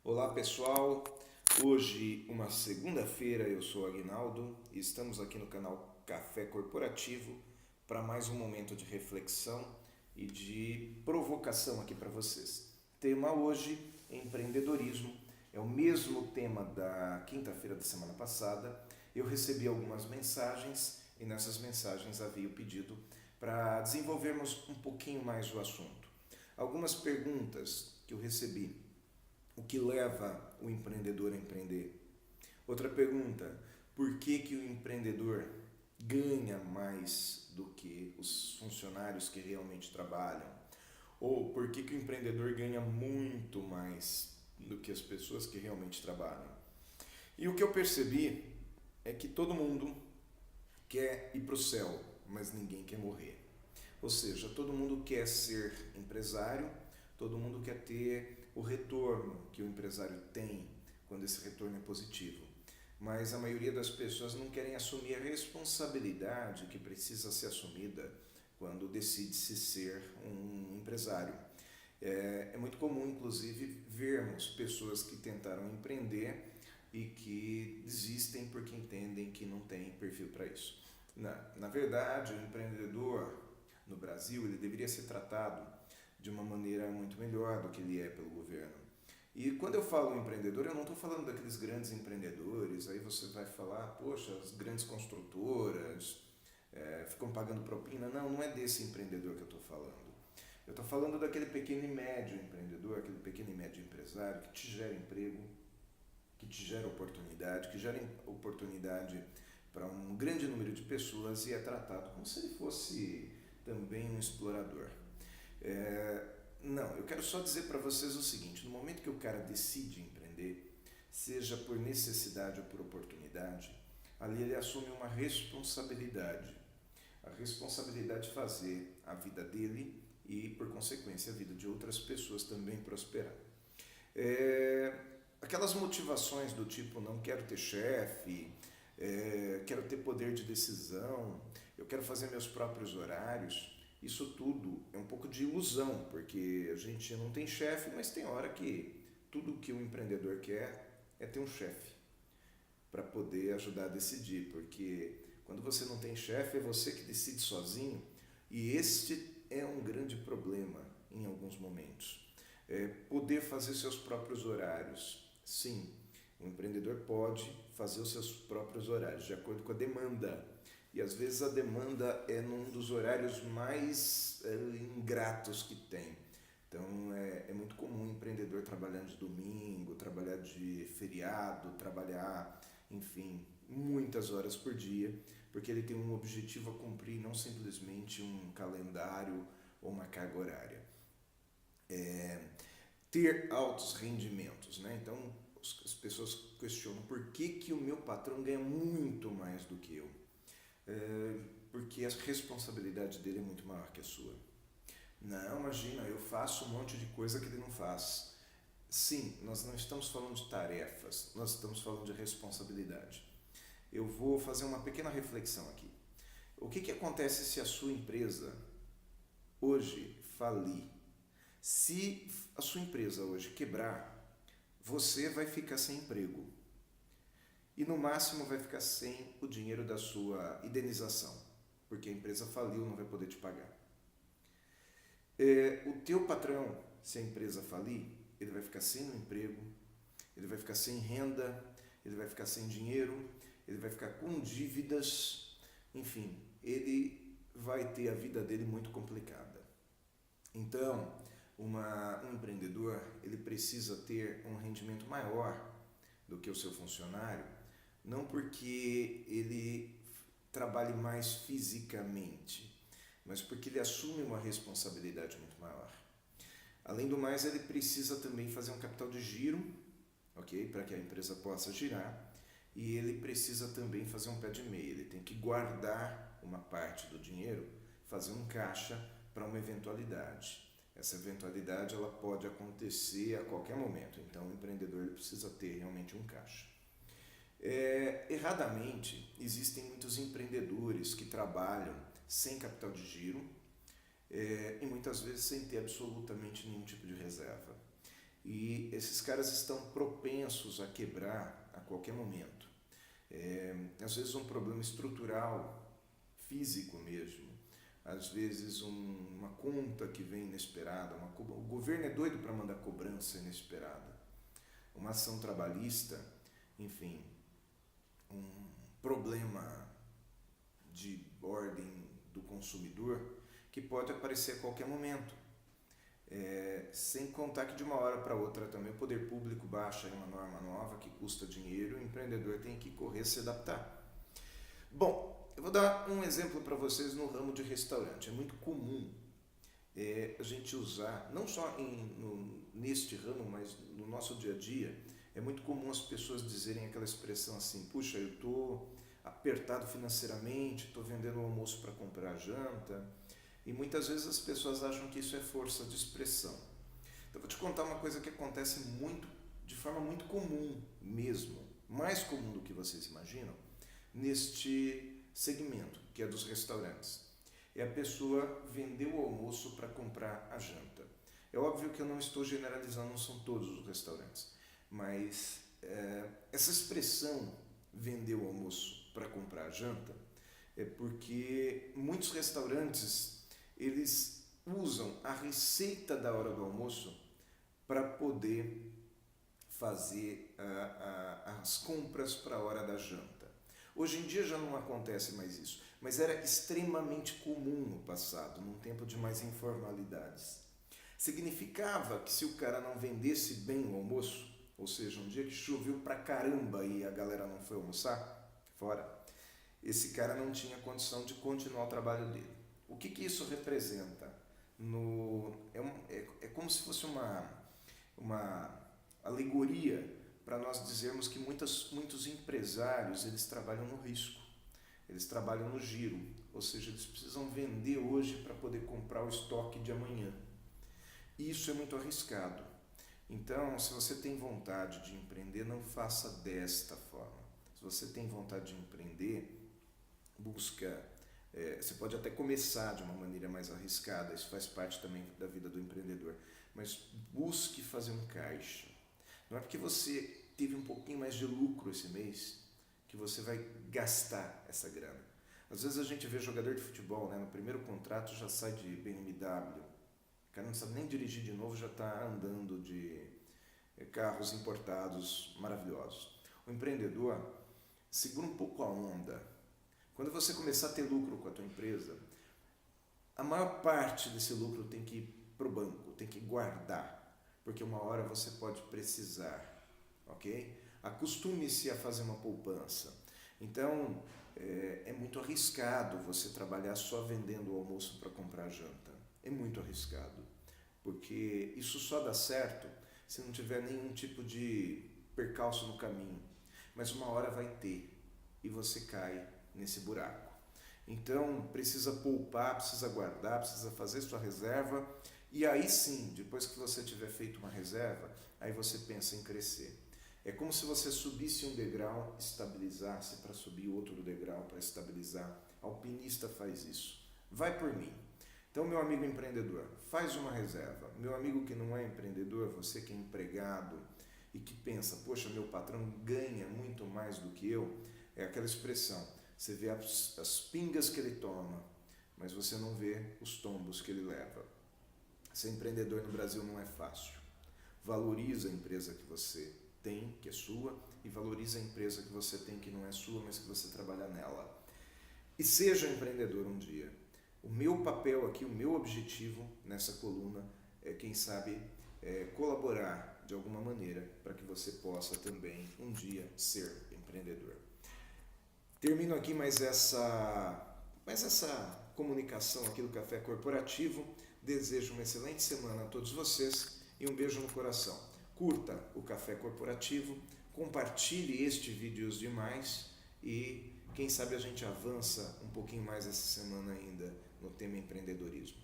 Olá pessoal, hoje uma segunda-feira, eu sou o Aguinaldo e estamos aqui no canal Café Corporativo para mais um momento de reflexão e de provocação aqui para vocês. Tema hoje, empreendedorismo, é o mesmo tema da quinta-feira da semana passada. Eu recebi algumas mensagens e nessas mensagens havia o pedido para desenvolvermos um pouquinho mais o assunto. Algumas perguntas que eu recebi: o que leva o empreendedor a empreender? Outra pergunta: por que o empreendedor ganha mais do que os funcionários que realmente trabalham? Ou por que o empreendedor ganha muito mais do que as pessoas que realmente trabalham? E o que eu percebi é que todo mundo quer ir para o céu, mas ninguém quer morrer. Ou seja, todo mundo quer ser empresário, todo mundo quer ter o retorno que o empresário tem quando esse retorno é positivo. Mas a maioria das pessoas não querem assumir a responsabilidade que precisa ser assumida quando decide-se ser um empresário. É muito comum, inclusive, vermos pessoas que tentaram empreender e que desistem porque entendem que não tem perfil para isso. Na verdade, o empreendedor no Brasil ele deveria ser tratado de uma maneira muito melhor do que ele é pelo governo. E quando eu falo empreendedor, eu não estou falando daqueles grandes empreendedores, aí você vai falar, poxa, as grandes construtoras ficam pagando propina. Não, não é desse empreendedor que eu estou falando. Eu estou falando daquele pequeno e médio empreendedor, aquele pequeno e médio empresário que te gera emprego, que te gera oportunidade, que gera oportunidade para um grande número de pessoas e é tratado como se ele fosse também um explorador. Não, eu quero só dizer para vocês o seguinte: no momento que o cara decide empreender, seja por necessidade ou por oportunidade, ali ele assume uma responsabilidade. A responsabilidade de fazer a vida dele e, por consequência, a vida de outras pessoas também prosperar. É, aquelas motivações do tipo não quero ter chefe, quero ter poder de decisão, eu quero fazer meus próprios horários, isso tudo é um pouco de ilusão, porque a gente não tem chefe, mas tem hora que tudo que um empreendedor quer é ter um chefe para poder ajudar a decidir, porque quando você não tem chefe é você que decide sozinho e este é um grande problema em alguns momentos. Poder fazer seus próprios horários. Sim, o empreendedor pode fazer os seus próprios horários de acordo com a demanda. E às vezes a demanda é num dos horários mais ingratos que tem. Então é muito comum o empreendedor trabalhar de domingo, trabalhar de feriado, trabalhar, enfim, muitas horas por dia, porque ele tem um objetivo a cumprir, não simplesmente um calendário ou uma carga horária. Ter altos rendimentos, né? Então as pessoas questionam por que o meu patrão ganha muito mais do que eu. Porque a responsabilidade dele é muito maior que a sua. Não, imagina, eu faço um monte de coisa que ele não faz. Sim, nós não estamos falando de tarefas, nós estamos falando de responsabilidade. Eu vou fazer uma pequena reflexão aqui. O que acontece se a sua empresa hoje falir? Se a sua empresa hoje quebrar, você vai ficar sem emprego e no máximo vai ficar sem o dinheiro da sua indenização, porque a empresa faliu, não vai poder te pagar. O teu patrão, se a empresa falir, ele vai ficar sem um emprego, ele vai ficar sem renda, ele vai ficar sem dinheiro, ele vai ficar com dívidas, enfim, ele vai ter a vida dele muito complicada. Então, um empreendedor ele precisa ter um rendimento maior do que o seu funcionário, não porque ele trabalhe mais fisicamente, mas porque ele assume uma responsabilidade muito maior. Além do mais, ele precisa também fazer um capital de giro, ok, para que a empresa possa girar, e ele precisa também fazer um pé de meia. Ele tem que guardar uma parte do dinheiro, fazer um caixa para uma eventualidade. Essa eventualidade ela pode acontecer a qualquer momento, então o empreendedor ele precisa ter realmente um caixa. Erradamente, existem muitos empreendedores que trabalham sem capital de giro e muitas vezes sem ter absolutamente nenhum tipo de reserva. E esses caras estão propensos a quebrar a qualquer momento. Às vezes um problema estrutural, físico mesmo, às vezes uma conta que vem inesperada, o governo é doido para mandar cobrança inesperada, uma ação trabalhista, enfim, um problema de ordem do consumidor que pode aparecer a qualquer momento. Sem contar que de uma hora para outra também o poder público baixa uma norma nova que custa dinheiro e o empreendedor tem que correr se adaptar. Bom, eu vou dar um exemplo para vocês no ramo de restaurante. É muito comum a gente usar, não só neste ramo, mas no nosso dia a dia, é muito comum as pessoas dizerem aquela expressão assim: puxa, eu estou apertado financeiramente, estou vendendo o almoço para comprar a janta. E muitas vezes as pessoas acham que isso é força de expressão. Então eu vou te contar uma coisa que acontece de forma muito comum mesmo, mais comum do que vocês imaginam, neste segmento, que é dos restaurantes. É a pessoa vender o almoço para comprar a janta. É óbvio que eu não estou generalizando, não são todos os restaurantes, mas essa expressão vender o almoço para comprar a janta é porque muitos restaurantes eles usam a receita da hora do almoço para poder fazer as compras para a hora da janta. Hoje em dia já não acontece mais isso, mas era extremamente comum no passado, num tempo de mais informalidades. Significava que se o cara não vendesse bem o almoço, ou seja, um dia que choveu pra caramba e a galera não foi almoçar fora, esse cara não tinha condição de continuar o trabalho dele. O que isso representa? É como se fosse uma alegoria para nós dizermos que muitos empresários eles trabalham no risco, eles trabalham no giro, ou seja, eles precisam vender hoje para poder comprar o estoque de amanhã. E isso é muito arriscado. Então, se você tem vontade de empreender, não faça desta forma. Se você tem vontade de empreender, busca. Você pode até começar de uma maneira mais arriscada, isso faz parte também da vida do empreendedor, mas busque fazer um caixa. Não é porque você teve um pouquinho mais de lucro esse mês que você vai gastar essa grana. Às vezes a gente vê jogador de futebol, né, no primeiro contrato já sai de BMW, o cara não sabe nem dirigir de novo, já está andando de carros importados maravilhosos. O empreendedor segura um pouco a onda. Quando você começar a ter lucro com a tua empresa, a maior parte desse lucro tem que ir para o banco, tem que guardar, porque uma hora você pode precisar, ok? Acostume-se a fazer uma poupança. Então, é muito arriscado você trabalhar só vendendo o almoço para comprar a janta. É muito arriscado, porque isso só dá certo se não tiver nenhum tipo de percalço no caminho. Mas uma hora vai ter e você cai nesse buraco. Então precisa poupar, precisa guardar, precisa fazer sua reserva e aí sim, depois que você tiver feito uma reserva, aí você pensa em crescer. É como se você subisse um degrau, estabilizasse para subir outro degrau para estabilizar. Alpinista faz isso. Vai por mim. Então, meu amigo empreendedor, faz uma reserva. Meu amigo que não é empreendedor, você que é empregado e que pensa, poxa, meu patrão ganha muito mais do que eu, é aquela expressão. Você vê as pingas que ele toma, mas você não vê os tombos que ele leva. Ser empreendedor no Brasil não é fácil. Valoriza a empresa que você tem, que é sua, e valoriza a empresa que você tem, que não é sua, mas que você trabalha nela. E seja empreendedor um dia. O meu papel aqui, o meu objetivo nessa coluna é, quem sabe, colaborar de alguma maneira para que você possa também um dia ser empreendedor. Termino aqui mais essa comunicação aqui do Café Corporativo. Desejo uma excelente semana a todos vocês e um beijo no coração. Curta o Café Corporativo, compartilhe este vídeo e os demais e quem sabe a gente avança um pouquinho mais essa semana ainda no tema empreendedorismo.